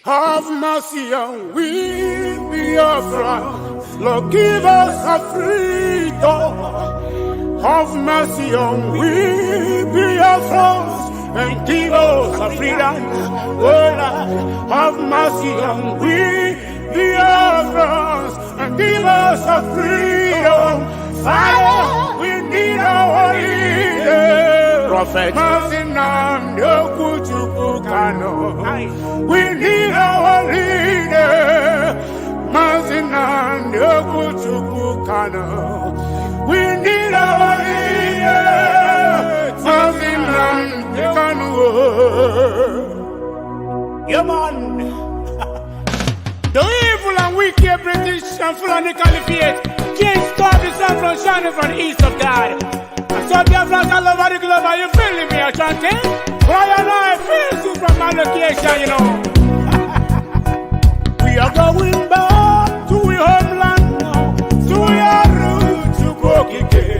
Have mercy on we, Biafra. Lord, give us a freedom. Have mercy on we, Biafra, and give us a freedom. Oh Lord, have mercy on we, Biafra, and give us a freedom. Father, we need our leader. Prophet, we need our leader. We need our leader. Yeah, man. The evil and wicked British and Fulani Caliphate can't stop the sun from shining from the east of God. I saw Biafrans all over the globe. Are you feeling me, Ashanti? Why and I feel you from my location, you know. We are going back to our homeland now, to our roots, to Bokike.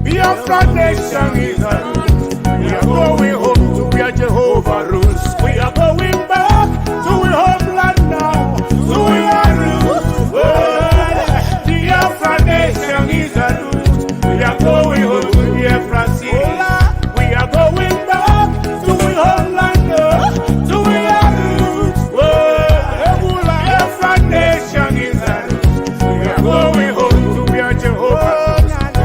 Biafra nation is a root. We are going home to where Jehovah rules. We are going back to our homeland now, to our roots. Biafra nation is a root. We are going home to Biafra city. We are going back to our homeland now, to our roots. Biafra nation is a root. We are going home to where Jehovah.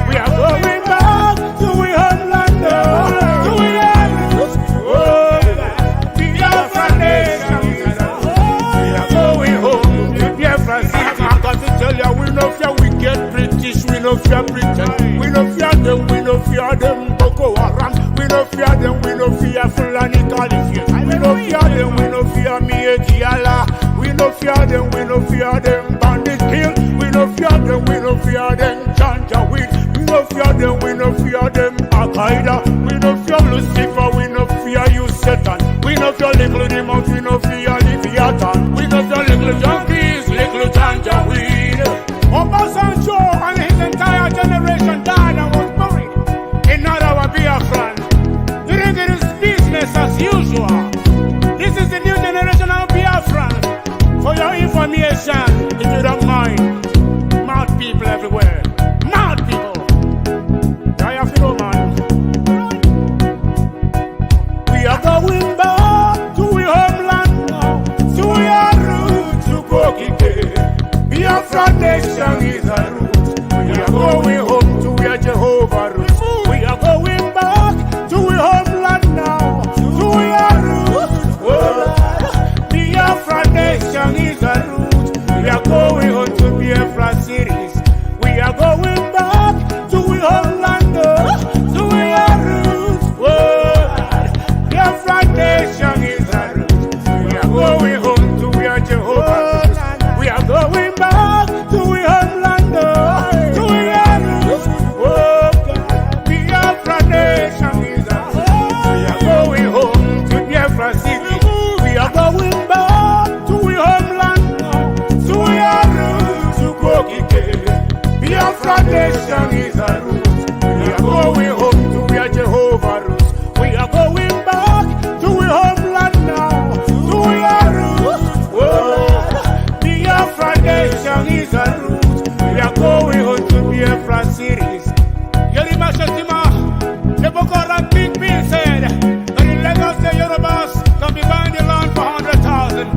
We are going back to our homeland now, to our roots. Biafra nation is a root. We are going home to Biafra city. I got to tell you, we no fear wicked British, we no fear Britain, we no fear them, Boko Haram, we no fear them, we no fear Fulani Caliphate, we no fear them, we no fear Mietiala, we no fear them, bandit kill, we no fear them, Janjaweed, we no fear them, Al-Qaeda, we no fear Lucifer, we no fear you Satan, we no fear little demons, we no fear Leviathan, we no fear little junkies, little Janjaweed. Obasanjo and his entire generation died and was buried in our Biafran. You think it is business as usual. This is the new generation of Biafran. For your information, if you don't mind, mad people everywhere. Mad people. I have to know, man. We are going back to our homeland now, to our roots, to Bokike. Biafra nation is a root. We are going home to where Jehovah rules. We are going back to our homeland now, to our roots. Biafra nation is a root. We are going home to Biafra cities. We are going back to our homeland now, to our roots. Biafra nation is a root. We are going home to where Jehovah rules. We are going back to our homeland now, to our roots. Biafra nation is a root. We are going home to Biafra city. We are going back to our homeland now, to our roots, to Bokike. Biafra nation is a root. We are going home to where Jehovah rules. We are going back to our homeland now, to our roots. Biafra nation is a root. We are going home to Biafra cities. Yerima Shetima, the Boko Haram Big Bill said that in Lagos the Yorubas can be buying the land for 100,000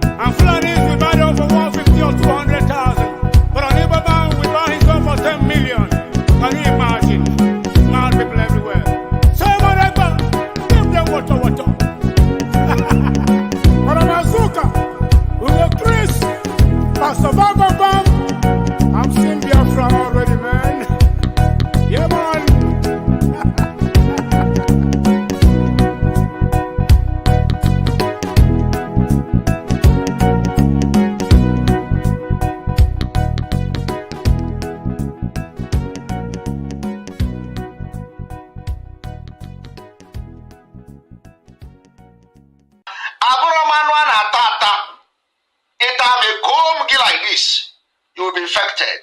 and Fulanis will buy them for 150 or 200,000. But an Igbo man will buy his own for 10 million. Can you imagine? Mad people everywhere. So whatever, give them water. But I'm Azuka, with a Chris, Pastor Baba Bam. I'm seeing Biafra already, man. Yeah, man. Aboromanwa na tata. It may comb like this. You will be infected.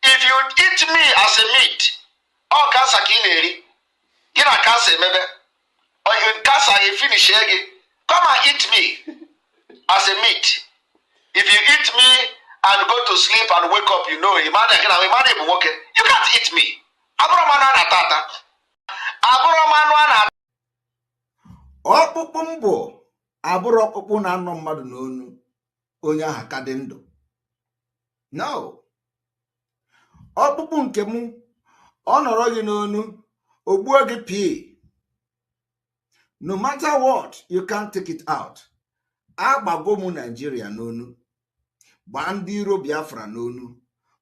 If you eat me as a meat, all cancer kineri, you know cancer maybe, or you cancer you finish again. Come and eat me. as a meat. If you eat me and go to sleep and wake up, you know, you can't eat me. Ọkpụkpụ mbụ abụrụ ọkpụkpụ na-anọ mmadụ n'onu onye ahụ ka dị ndụ. No. Ọkpụkpụ nke mụ ọ nọrọ gị n'onu ogbuo gị pii. No matter what, you can't take it out. Agbago mụ Nigeria n'onu. Gbaa ndị iro Biafra n'onu.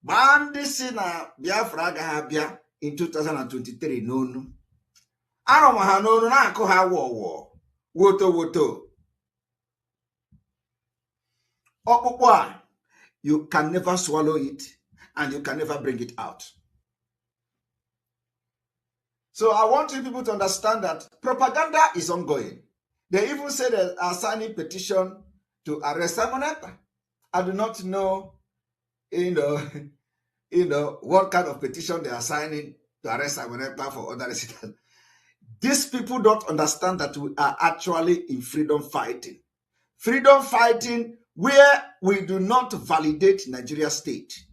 Gbaa ndị si na Biafra agaghị abịa in 2023 n'onu. Arọ ma ha n'onu na-akụ ha wọwọ. Woto woto. Ọkpụkpụ a, you can never swallow it and you can never bring it out. So I want you people to understand that propaganda is ongoing. They even say they are signing petition to arrest Simon Ekpa. I do not know, what kind of petition they are signing to arrest Simon Ekpa for other reasons. These people don't understand that we are actually in freedom fighting. Freedom fighting where we do not validate Nigeria state.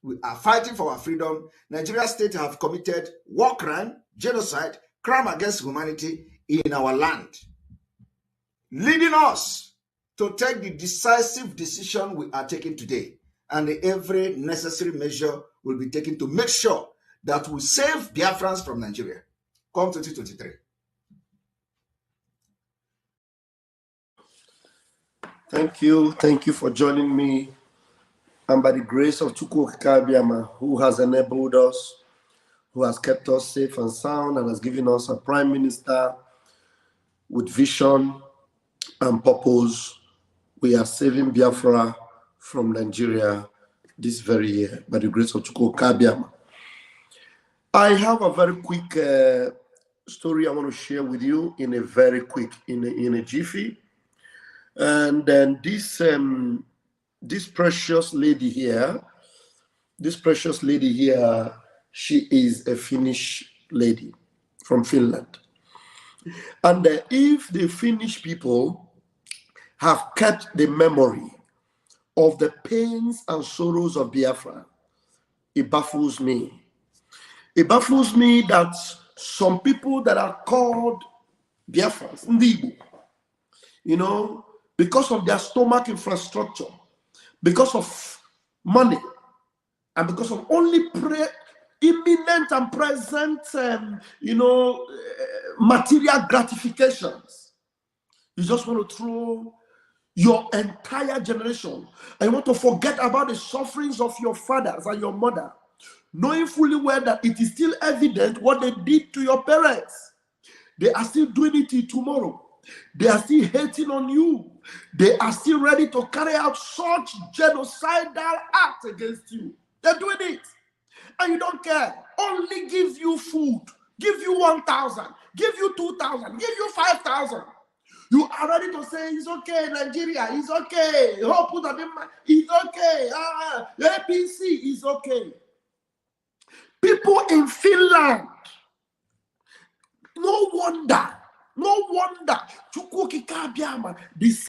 We are fighting for our freedom. Nigeria state have committed war crime, genocide, crime against humanity in our land, leading us to take the decisive decision we are taking today. And every necessary measure will be taken to make sure that we save Biafrans from Nigeria. Come 2023. Thank you for joining me. And by the grace of Chukwu Kabiama, who has enabled us, who has kept us safe and sound, and has given us a prime minister with vision and purpose, we are saving Biafra from Nigeria this very year, by the grace of Chukwu Kabiama. I have a very quick story I want to share with you in a very quick, in a jiffy. And then this precious lady here, she is a Finnish lady from Finland. And if the Finnish people have kept the memory of the pains and sorrows of Biafra, it baffles me. It baffles me that some people that are called Biafrans, because of their stomach infrastructure, because of money, and because of only imminent and present, material gratifications, you just want to throw your entire generation, and you want to forget about the sufferings of your fathers and your mother, knowing fully well that it is still evident what they did to your parents. They are still doing it till tomorrow. They are still hating on you. They are still ready to carry out such genocidal acts against you. They're doing it. And you don't care. Only give you food. Give you 1,000. Give you 2,000. Give you 5,000. You are ready to say, it's okay, Nigeria, it's okay. It's okay. APC is okay. People in Finland, no wonder, Chukwu Kabiama, this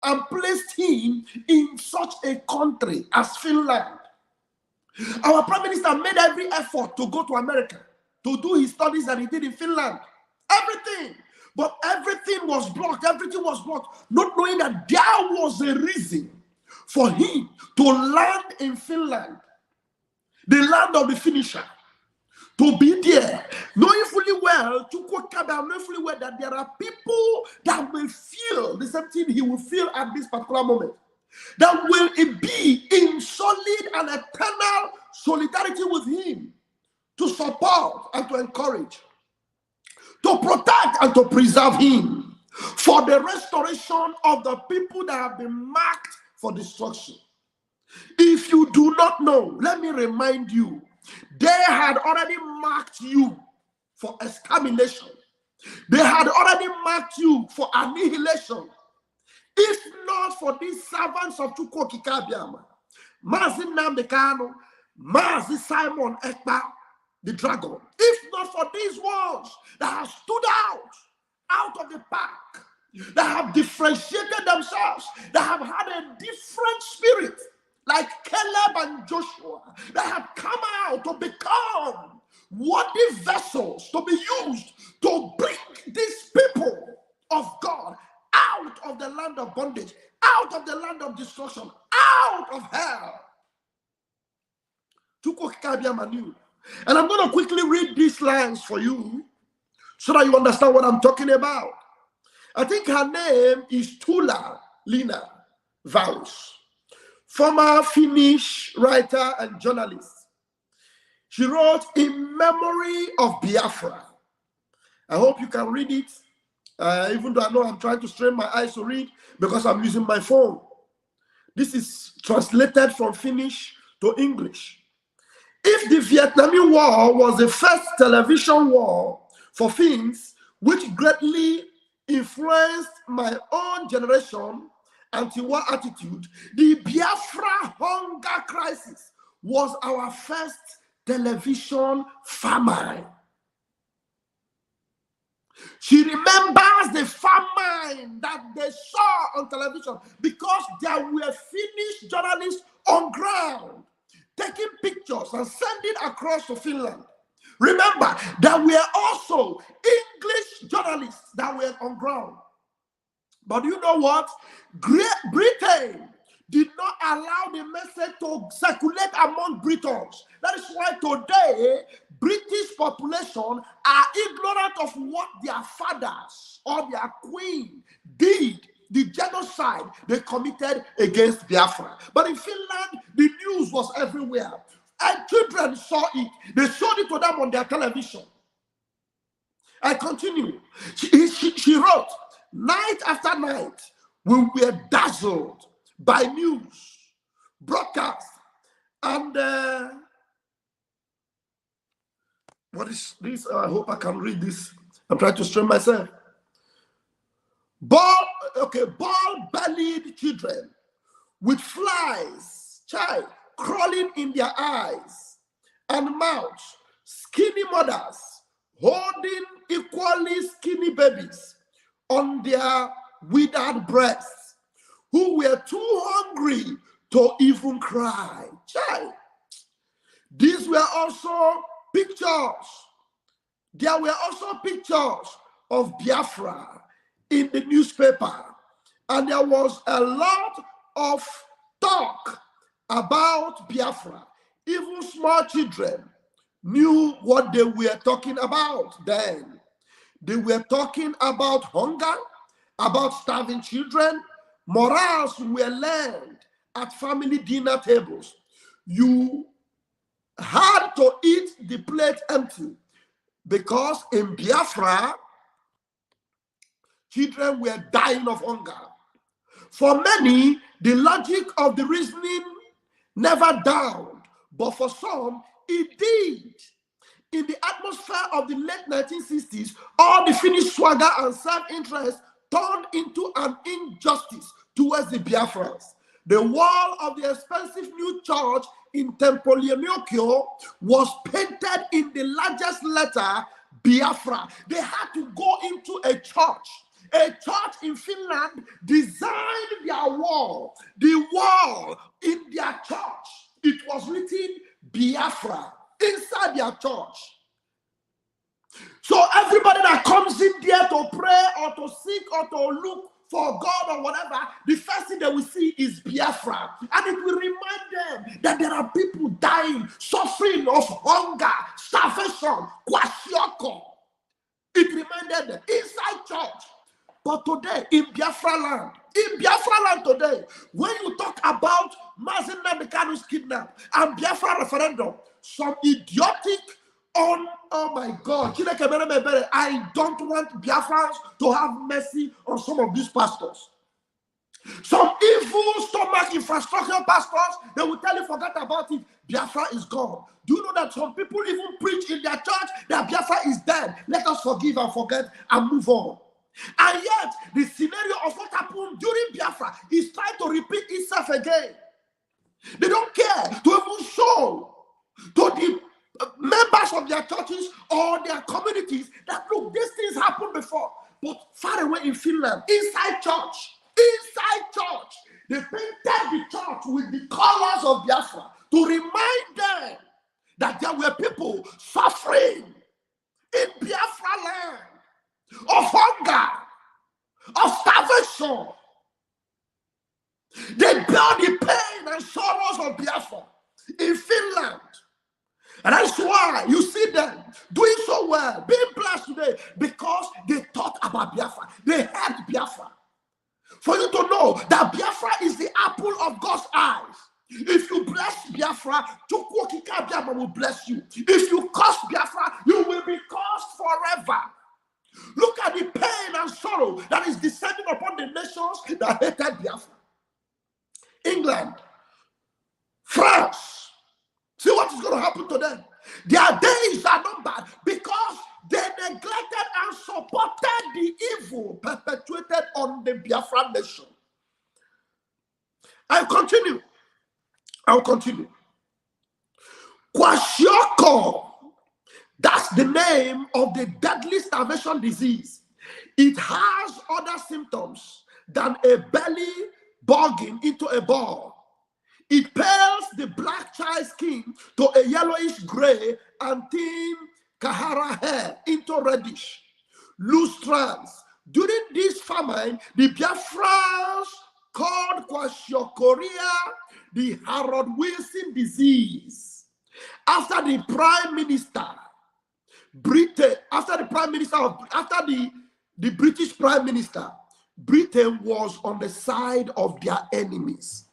and placed him in such a country as Finland. Our prime minister made every effort to go to America to do his studies that he did in Finland. Everything. But everything was blocked. Everything was blocked. Not knowing that there was a reason for him to land in Finland, the land of the finisher, to be there, knowing fully well, knowing fully well that there are people that will feel the same thing he will feel at this particular moment, that will be in solid and eternal solidarity with him, to support and to encourage, to protect and to preserve him for the restoration of the people that have been marked for destruction. If you do not know, let me remind you, they had already marked you for extermination. They had already marked you for annihilation. If not for these servants of Chukwu Kabiama, Mazi Nnamdi Kanu, Mazi Simon Ekpa, the dragon, if not for these ones that have stood out of the pack, that have differentiated themselves, that have had a different spirit, like Caleb and Joshua, that have come out to become worthy vessels to be used to bring these people of God out of the land of bondage, out of the land of destruction, out of hell. And I'm going to quickly read these lines for you so that you understand what I'm talking about. I think her name is Tula Lina Vaus, former Finnish writer and journalist. She wrote In Memory of Biafra. I hope you can read it, even though I know I'm trying to strain my eyes to read because I'm using my phone. This is translated from Finnish to English. If the Vietnamese War was the first television war for Finns, which greatly influenced my own generation anti-war attitude, the Biafra hunger crisis was our first television famine. She remembers the famine that they saw on television because there were Finnish journalists on ground taking pictures and sending across to Finland. Remember, there were also English journalists that were on ground. But you know what? Great Britain did not allow the message to circulate among Britons. That is why today, British population are ignorant of what their fathers or their queen did, the genocide they committed against Biafra. But in Finland, the news was everywhere. And children saw it. They showed it to them on their television. I continue. She wrote, night after night, we were dazzled by news, broadcast, and what is this? I hope I can read this. I'm trying to strain myself. Ball-bellied children with flies, crawling in their eyes and mouths, skinny mothers holding equally skinny babies on their withered breasts, who were too hungry to even cry. These were also pictures. There were also pictures of Biafra in the newspaper, and there was a lot of talk about Biafra. Even small children knew what they were talking about then. They were talking about hunger, about starving children. Morals were learned at family dinner tables. You had to eat the plate empty because in Biafra, children were dying of hunger. For many, the logic of the reasoning never dawned, but for some, it did. In the atmosphere of the late 1960s, all the Finnish swagger and self-interest turned into an injustice towards the Biafrans. The wall of the expensive new church in Tempolionokyo was painted in the largest letter, Biafra. They had to go into a church. A church in Finland designed their wall. The wall in their church, it was written Biafra inside their church. So everybody that comes in there to pray or to seek or to look for God or whatever, the first thing they will see is Biafra. And it will remind them that there are people dying, suffering of hunger, starvation, kwashiorkor. It reminded them inside church. But today, in Biafra land today, when you talk about Mazen Namdekanu's kidnap and Biafra referendum, some idiotic oh my God, I don't want Biafrans to have mercy on some of these pastors. Some evil stomach infrastructure pastors, they will tell you forget about it. Biafra is gone. Do you know that some people even preach in their church that Biafra is dead? Let us forgive and forget and move on. And yet, the scenario of what happened during Biafra is trying to repeat itself again. They don't care to even show to the members of their churches or their communities that, look, these things happened before. but far away in Finland, inside church. Inside church. They painted the church with the colors of Biafra to remind them that there were people suffering in Biafra land of hunger, of starvation. They bear the pain and sorrows of Biafra in Finland. And that's why you see them doing so well, being blessed today, because they thought about Biafra. They had Biafra. For you to know that Biafra is the apple of God's eyes. If you bless Biafra, Chukwokika Biafra will bless you. If you curse Biafra, you will be cursed forever. Look at the pain and sorrow that is descending upon the nations that hated Biafra. England, France. See what is going to happen to them. Their days are numbered because they neglected and supported the evil perpetuated on the Biafran nation. I'll continue. Kwashiorkor, that's the name of the deadly starvation disease. It has other symptoms than a belly bulging into a ball. It pales the black child's skin to a yellowish gray and thin Kahara hair into reddish, loose strands. During this famine, the Biafrans called Kwashiorkoria the Harold Wilson disease. After the prime minister, Britain, after the British prime minister, Britain was on the side of their enemies.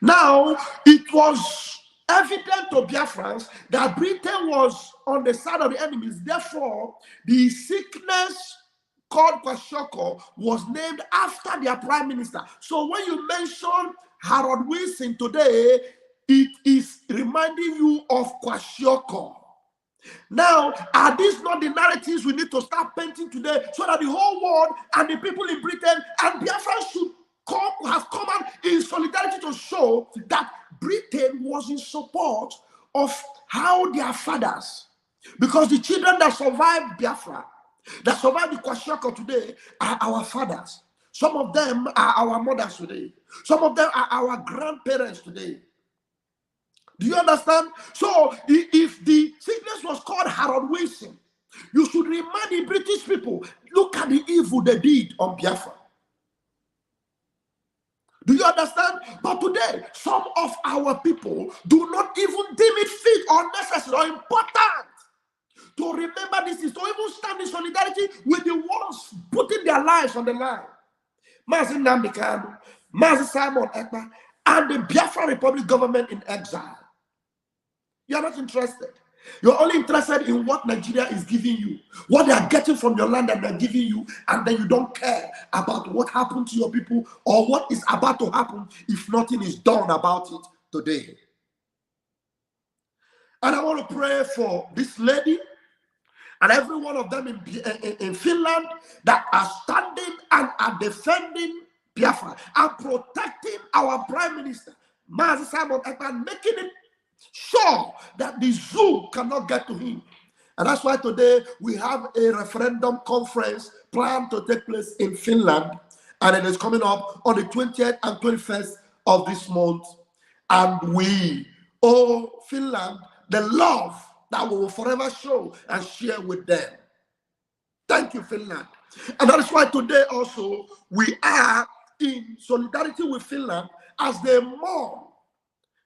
Now, it was evident to Biafrans that Britain was on the side of the enemies. Therefore, the sickness called Kwashiorkor was named after their prime minister. So when you mention Harold Wilson today, it is reminding you of Kwashiorkor. Now, are these not the narratives we need to start painting today so that the whole world and the people in Britain and Biafra should have come out in solidarity to show that Britain was in support of how their fathers, because the children that survived Biafra, that survived the Kwashiorkor today, are our fathers. Some of them are our mothers today. Some of them are our grandparents today. Do you understand? So if the sickness was called Harold Wilson, you should remind the British people, look at the evil they did on Biafra. Do you understand? But today, some of our people do not even deem it fit or necessary or important to remember this, is to even stand in solidarity with the ones putting their lives on the line. Mazi Nnamdi Kanu, Mazi Simon Ekpa, and the Biafra Republic government in exile. You are not interested. You're only interested in what Nigeria is giving you, what they are getting from your land that they're giving you, and then you don't care about what happened to your people or what is about to happen if nothing is done about it today. And I want to pray for this lady and every one of them in Finland that are standing and are defending Biafra and protecting our Prime Minister, Mazi Simon Ekpa, making it sure that the zoo cannot get to him. And that's why today we have a referendum conference planned to take place in Finland, and it is coming up on the 20th and 21st of this month. And we owe Finland the love that we will forever show and share with them. Thank you, Finland. And that is why today also we are in solidarity with Finland as they mourn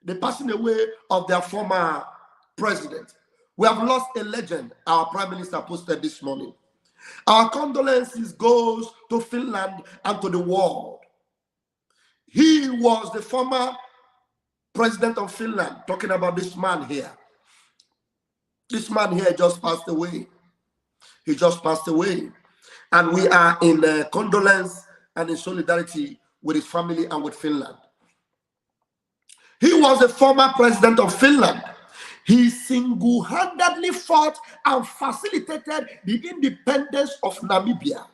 the passing away of their former president. We have lost a legend, our Prime Minister posted this morning. Our condolences goes to Finland and to the world. He was the former president of Finland, talking about this man here. This man here just passed away. He just passed away. And we are in condolence and in solidarity with his family and with Finland. He was a former president of Finland. He single-handedly fought and facilitated the independence of Namibia.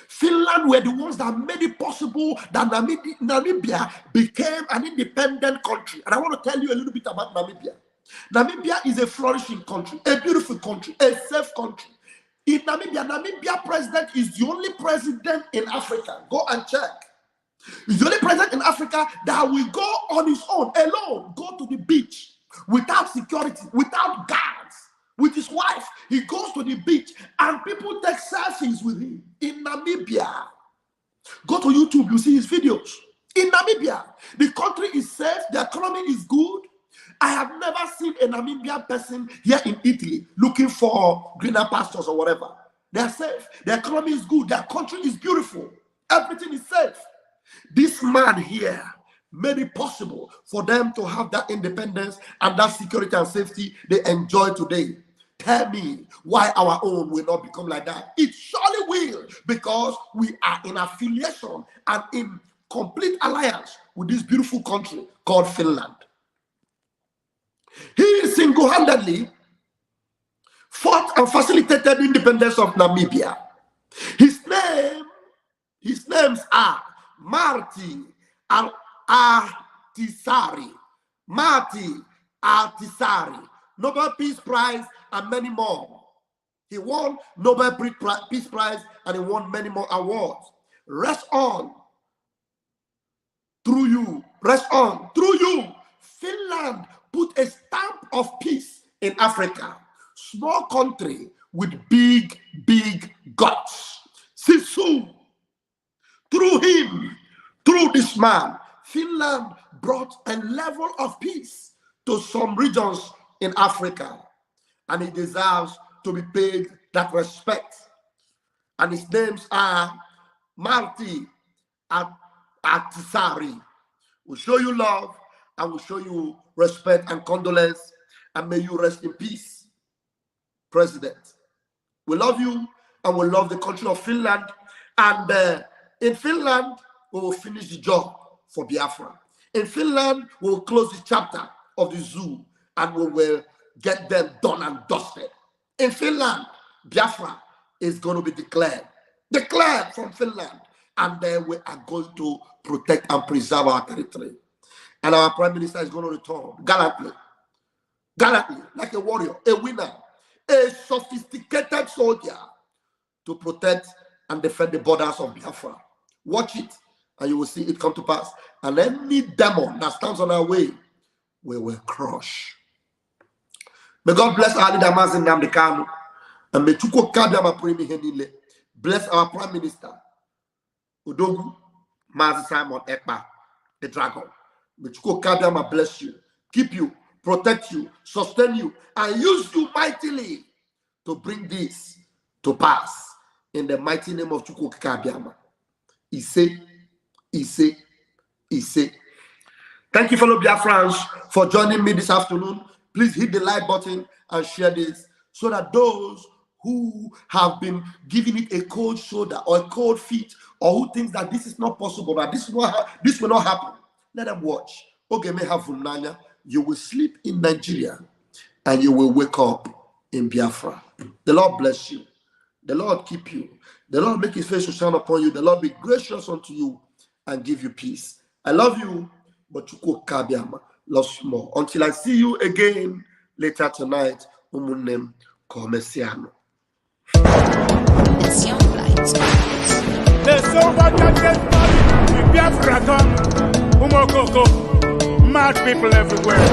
Finland were the ones that made it possible that Namibia became an independent country. And I want to tell you a little bit about Namibia. Namibia is a flourishing country, a beautiful country, a safe country. In Namibia president is the only president in Africa. Go and check. He's the only president in Africa that will go on his own, alone, go to the beach without security, without guards, with his wife. He goes to the beach and people take selfies with him in Namibia. Go to YouTube, you see his videos. In Namibia, the country is safe, the economy is good. I have never seen a Namibian person here in Italy looking for greener pastures or whatever. They are safe, the economy is good, their country is beautiful, everything is safe. This man here made it possible for them to have that independence and that security and safety they enjoy today. Tell me why our own will not become like that. It surely will, because we are in affiliation and in complete alliance with this beautiful country called Finland. He single-handedly fought and facilitated the independence of Namibia. His names are Marty Ahtisaari, Nobel Peace Prize, and many more. He won Nobel Peace Prize and he won many more awards. Rest on through you. Rest on through you. Finland put a stamp of peace in Africa. Small country with big guts. Sisu. Through him, through this man, Finland brought a level of peace to some regions in Africa. And he deserves to be paid that respect. And his names are Marty Ahtisaari. We'll show you love and we'll show you respect and condolence, and may you rest in peace, President. We love you and we love the country of Finland. And in Finland, we will finish the job for Biafra. In Finland, we will close the chapter of the zoo and we will get them done and dusted. In Finland, Biafra is going to be declared from Finland, and then we are going to protect and preserve our territory. And our Prime Minister is going to return gallantly, like a warrior, a winner, a sophisticated soldier to protect and defend the borders of Biafra. Watch it, and you will see it come to pass. And any demon that stands on our way, we will crush. May God bless our leader, Mazin Namdekanu, and may Chuko Kadama Primi Henile bless our Prime Minister, Udogu Mazi Simon Ekpa, the dragon. May Chuko Kadama bless you, keep you, protect you, sustain you, and use you mightily to bring this to pass. In the mighty name of Chuko Kadama. Ise. Thank you, fellow Biafrans, for joining me this afternoon. Please hit the like button and share this so that those who have been giving it a cold shoulder or a cold feet, or who thinks that this is not possible, that this will not happen, let them watch. Okay, may have Funanya. You will sleep in Nigeria and you will wake up in Biafra. The Lord bless you. The Lord keep you. The Lord make his face to shine upon you. The Lord be gracious unto you and give you peace. I love you, but Chuko Kabiama loves more. Until I see you again later tonight, Umunem Komesiano. There's so much that gets money in Biafra come. Umokoko, mad people everywhere.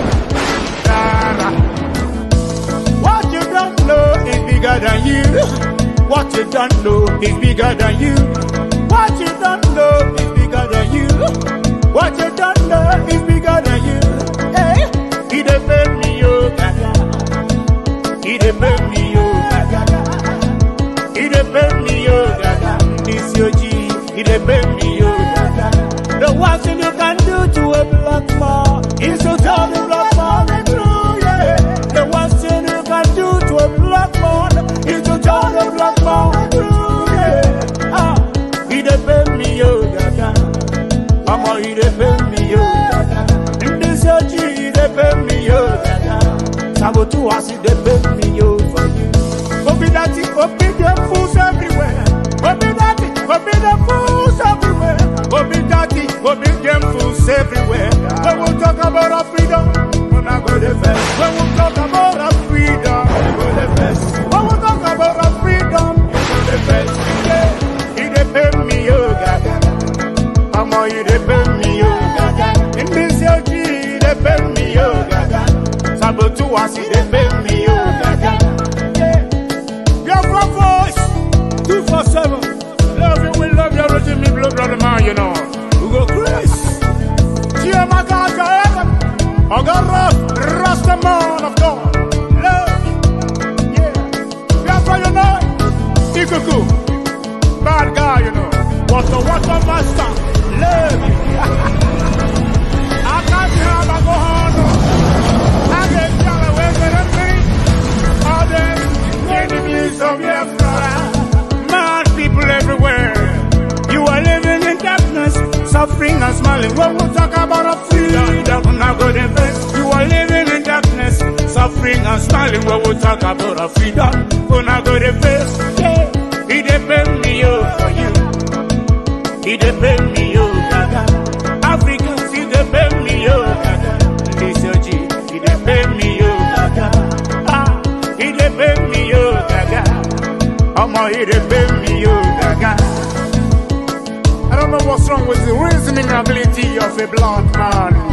What you don't know is bigger than you. What you don't know is bigger than you. What you don't know is bigger than you. What you don't know is bigger than you. Hey, he defend me, oh gaga. He defend me, oh gaga. He defend me, oh gaga. This your G. He defend me, oh gaga. The worst thing you can do to a black man is to tell the black man the truth. Yeah. The worst thing you can do to a black man is to tell the black man the truth. Yeah. He defend me, oh gaga. Mama, he defend me, oh gaga. In this your G, he defend me, oh gaga. Sabotu has he defend me, oh for you. Obi them fools everywhere. Obi them fools everywhere. Obi them fools everywhere. When we talk about our freedom, we're not going to defend. When we talk about our freedom, we're going to defend. When we talk about our freedom, pay me, yo, gaga. Sabotua, see, they pay me, yo, gaga. Biafra voice, 247. Love you, we love you, everything me, blood, brother, man, you know. We go crazy. Cheer my God, I got Rasta man of God. Love you, yeah. Biafra, you know. Ikuku, bad guy, you know. Water master, love you. I can't have a go on. I get y'all away with them. All them enemies of Biafra. Mad people everywhere. You are living in darkness, suffering and smiling. When we talk about a freedom, not go to best. You are living in darkness, suffering and smiling. When we talk about a freedom, we're not go to best. Yeah. He depend me for you. He depend me gaga. Africans, he depend me gaga. Listen, G, he depend me gaga. Ah, he depend me gaga. Omo, he depend me gaga. I don't know what's wrong with the reasoning ability of a black man.